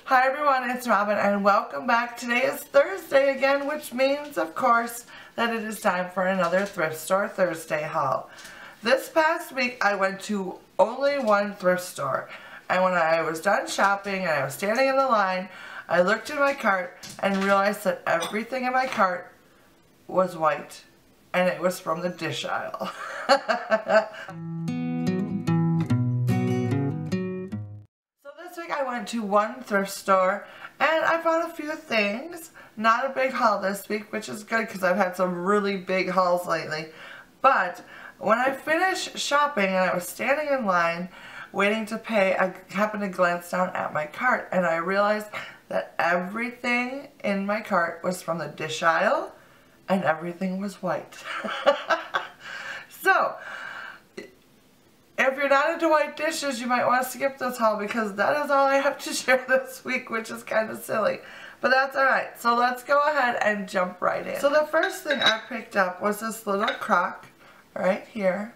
Hi everyone, it's Robin and welcome back. Today is Thursday again, which means, of course, that it is time for another Thrift Store Thursday haul. This past week I went to only one thrift store, and when I was done shopping and I was standing in the line, I looked in my cart and realized that everything in my cart was white, and it was from the dish aisle. This week I went to one thrift store and I bought a few things. Not a big haul this week, which is good because I've had some really big hauls lately. But when I finished shopping and I was standing in line waiting to pay, I happened to glance down at my cart and I realized that everything in my cart was from the dish aisle and everything was white. So, if you're not into white dishes, you might want to skip this haul because that is all I have to share this week, which is kind of silly. But that's alright. So let's go ahead and jump right in. So the first thing I picked up was this little crock right here.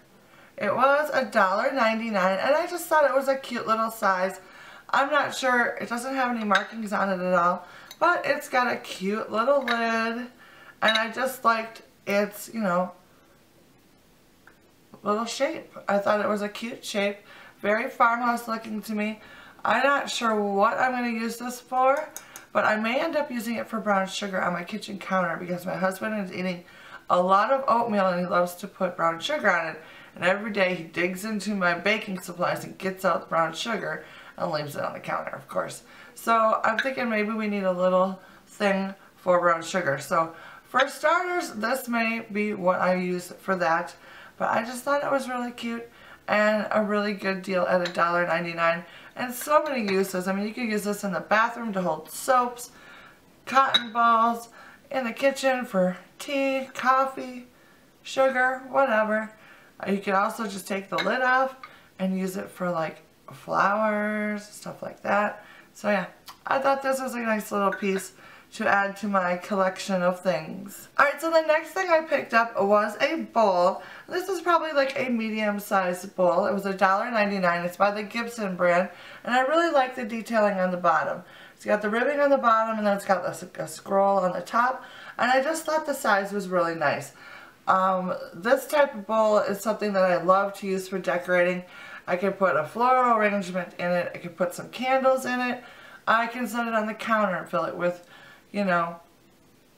It was $1.99 and I just thought it was a cute little size. I'm not sure, it doesn't have any markings on it at all, but it's got a cute little lid and I just liked its, little shape. I thought it was a cute shape, very farmhouse looking to me. I'm not sure what I'm going to use this for, but I may end up using it for brown sugar on my kitchen counter because my husband is eating a lot of oatmeal and he loves to put brown sugar on it, and every day he digs into my baking supplies and gets out the brown sugar and leaves it on the counter, of course. So I'm thinking maybe we need a little thing for brown sugar. So for starters, this may be what I use for that. But I just thought it was really cute and a really good deal at $1.99. And so many uses. I mean, you could use this in the bathroom to hold soaps, cotton balls, in the kitchen for tea, coffee, sugar, whatever. You could also just take the lid off and use it for like flowers, stuff like that. So yeah, I thought this was a nice little piece to add to my collection of things. Alright, so the next thing I picked up was a bowl. This is probably like a medium-sized bowl. It was $1.99. It's by the Gibson brand, and I really like the detailing on the bottom. It's got the ribbing on the bottom, and then it's got a scroll on the top, and I just thought the size was really nice. This type of bowl is something that I love to use for decorating. I can put a floral arrangement in it. I can put some candles in it. I can set it on the counter and fill it with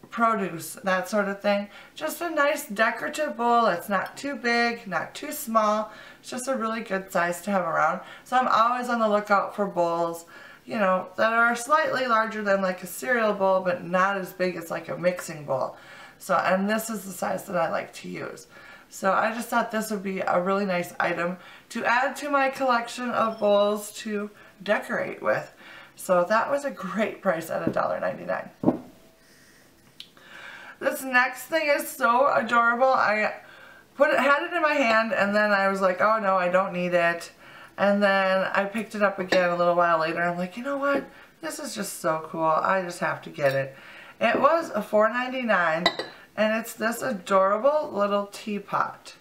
produce, that sort of thing. Just a nice decorative bowl. It's not too big, not too small. It's just a really good size to have around. So I'm always on the lookout for bowls, that are slightly larger than like a cereal bowl, but not as big as like a mixing bowl. So, and this is the size that I like to use. So I just thought this would be a really nice item to add to my collection of bowls to decorate with. So that was a great price at $1.99. This next thing is so adorable. I had it in my hand and then I was like, oh no, I don't need it. And then I picked it up again a little while later. I'm like, you know what? This is just so cool. I just have to get it. It was $4.99 and it's this adorable little teapot.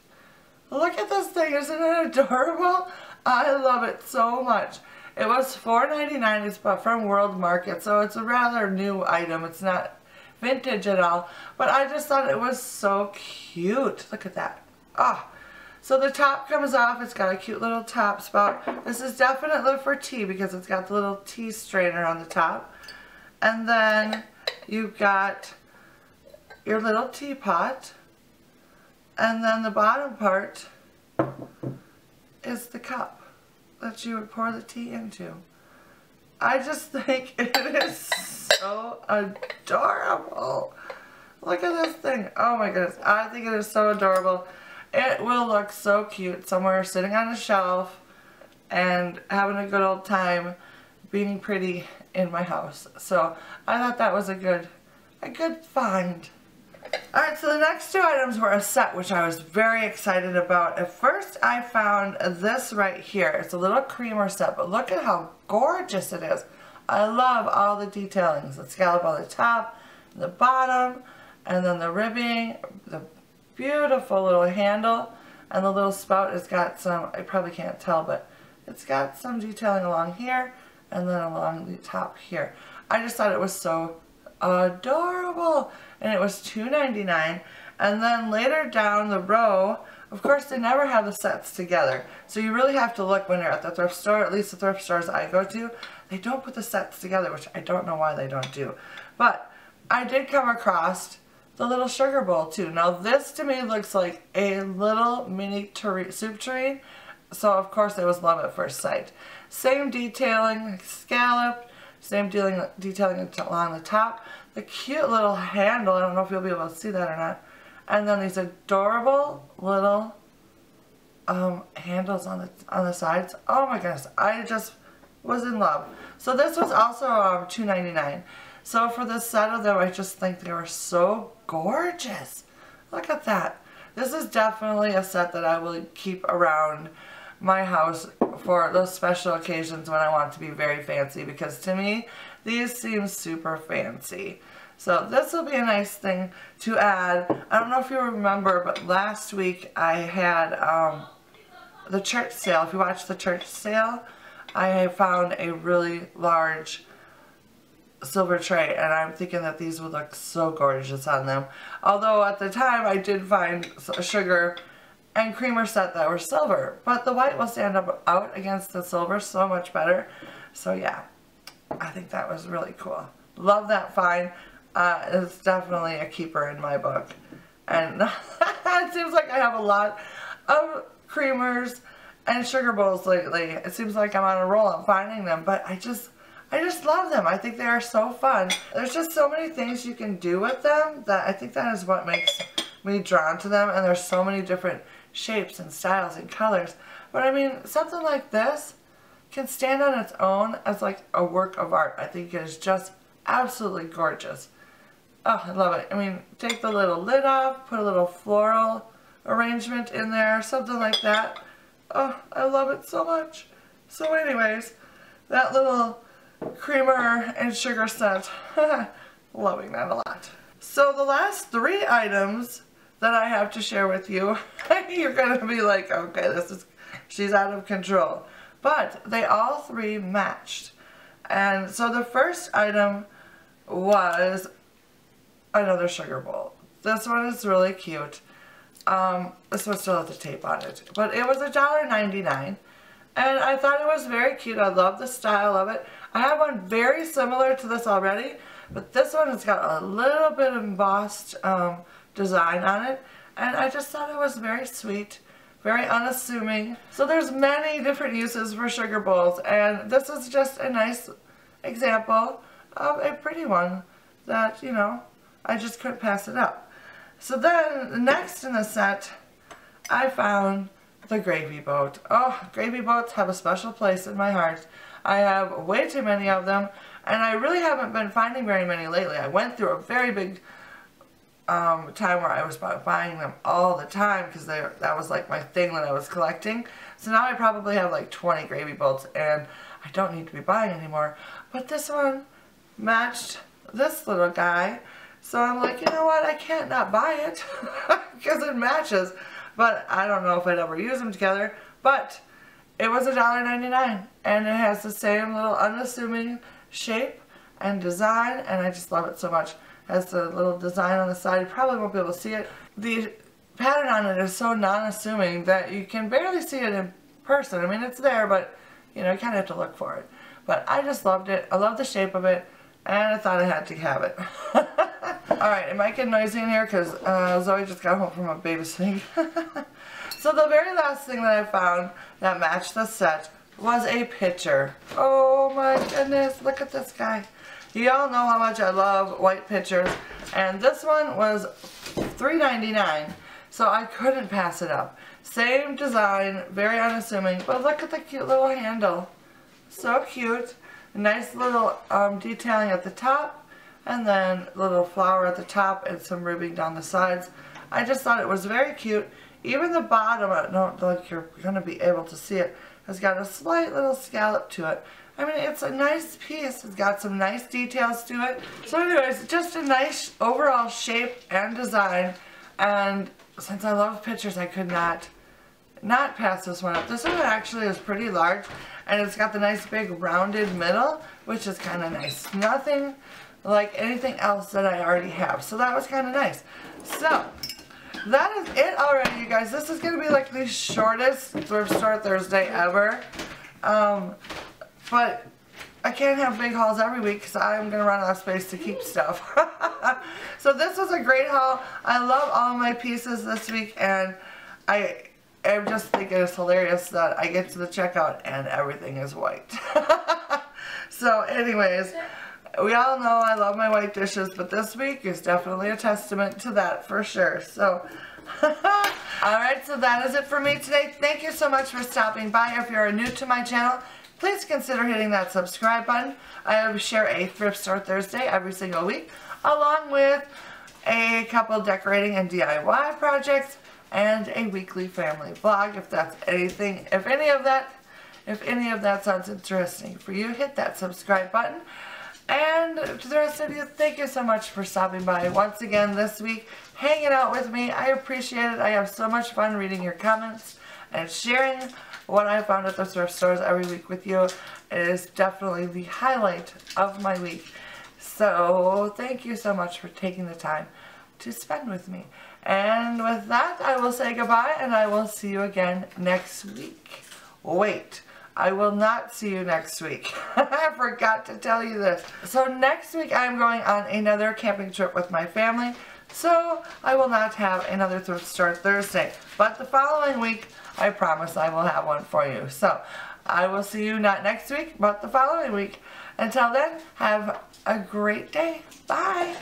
Look at this thing. Isn't it adorable? I love it so much. It was $4.99. It's from World Market, so it's a rather new item. It's not vintage at all, but I just thought it was so cute. Look at that. Ah, so the top comes off. It's got a cute little top spout. This is definitely for tea because it's got the little tea strainer on the top. And then you've got your little teapot, and then the bottom part is the cup that you would pour the tea into. I just think it is so adorable. Look at this thing. Oh my goodness. I think it is so adorable. It will look so cute somewhere sitting on a shelf and having a good old time being pretty in my house. So I thought that was a good find. Alright, so the next two items were a set, which I was very excited about. At first, I found this right here. It's a little creamer set, but look at how gorgeous it is. I love all the detailings. The scallop on the top, the bottom, and then the ribbing, the beautiful little handle, and the little spout has got some, I probably can't tell, but it's got some detailing along here, and then along the top here. I just thought it was so adorable, and it was $2.99. And then later down the row, of course, they never have the sets together. So you really have to look when you're at the thrift store, at least the thrift stores I go to. They don't put the sets together, which I don't know why they don't do. But I did come across the little sugar bowl too. Now this to me looks like a little mini soup tureen. So of course it was love at first sight. Same detailing, scallop, same detailing along the top. The cute little handle, I don't know if you'll be able to see that or not. And then these adorable little handles on the sides. Oh my goodness, I just was in love. So this was also $2.99. So for the set of them, I just think they were so gorgeous. Look at that. This is definitely a set that I will keep around my house for those special occasions when I want to be very fancy, because to me, these seem super fancy. So this will be a nice thing to add. I don't know if you remember, but last week I had the church sale. If you watched the church sale, I found a really large silver tray, and I'm thinking that these would look so gorgeous on them. Although at the time I did find a sugar and creamer set that were silver, but the white will stand out against the silver so much better. So yeah, I think that was really cool. Love that find. It's definitely a keeper in my book. And it seems like I have a lot of creamers and sugar bowls lately. It seems like I'm on a roll. I'm finding them, but I just love them. I think they are so fun. There's just so many things you can do with them that I think that is what makes me drawn to them. And there's so many different shapes and styles and colors. But I mean, something like this can stand on its own as like a work of art. I think it is just absolutely gorgeous. Oh, I love it. I mean, take the little lid off, put a little floral arrangement in there, something like that. Oh, I love it so much. So anyways, that little creamer and sugar set, loving that a lot. So the last 3 items that I have to share with you, you're going to be like, okay, she's out of control. But they all 3 matched. And so the first item was another sugar bowl. This one is really cute. This one still has the tape on it. But it was $1.99. And I thought it was very cute. I love the style of it. I have one very similar to this already, but this one has got a little bit of embossed design on it. And I just thought it was very sweet, very unassuming. So there's many different uses for sugar bowls, and this is just a nice example of a pretty one that, you know, I just couldn't pass it up. So then, next in the set, I found the gravy boat. Oh, gravy boats have a special place in my heart. I have way too many of them, and I really haven't been finding very many lately. I went through a very big time where I was buying them all the time, because that was like my thing that I was collecting. So now I probably have like 20 gravy boats, and I don't need to be buying anymore. But this one matched this little guy. So I'm like, you know what, I can't not buy it because it matches. But I don't know if I'd ever use them together. But it was $1.99, and it has the same little unassuming shape and design, and I just love it so much. It has the little design on the side. You probably won't be able to see it. The pattern on it is so non-assuming that you can barely see it in person. I mean, it's there, but you know, you kind of have to look for it. But I just loved it. I love the shape of it, and I thought I had to have it. Alright, it might get noisy in here because Zoe just got home from a babysitting. So the very last thing that I found that matched the set was a pitcher. Oh my goodness, look at this guy. You all know how much I love white pitchers, and this one was $3.99, so I couldn't pass it up. Same design, very unassuming, but look at the cute little handle. So cute. Nice little detailing at the top, and then a little flower at the top and some ribbing down the sides. I just thought it was very cute. Even the bottom, I don't think you're going to be able to see it, has got a slight little scallop to it. I mean, it's a nice piece. It's got some nice details to it. So anyways, just a nice overall shape and design. And since I love pictures, I could not pass this one up. This one actually is pretty large. and it's got the nice big rounded middle, which is kind of nice. Nothing like anything else that I already have, so that was kind of nice. So that is it already, you guys. This is going to be like the shortest Thrift Store Thursday ever, but I can't have big hauls every week because I'm going to run out of space to keep stuff. So this was a great haul. I love all my pieces this week, and I just think it is hilarious that I get to the checkout and everything is white. So anyways, we all know I love my white dishes, but this week is definitely a testament to that for sure. So, alright, so that is it for me today. Thank you so much for stopping by. If you're new to my channel, please consider hitting that subscribe button. I share a Thrift Store Thursday every single week, along with a couple decorating and DIY projects, and a weekly family vlog. If that's anything, if any of that sounds interesting for you, hit that subscribe button. And to the rest of you, thank you so much for stopping by once again this week, hanging out with me. I appreciate it. I have so much fun reading your comments and sharing what I found at the thrift stores every week with you. It is definitely the highlight of my week. So thank you so much for taking the time to spend with me. And with that, I will say goodbye, and I will see you again next week. Wait, I will not see you next week. I forgot to tell you this. So next week I'm going on another camping trip with my family, so I will not have another Thrift Store Thursday. But the following week, I promise I will have one for you. So I will see you not next week, but the following week. Until then, have a great day. Bye.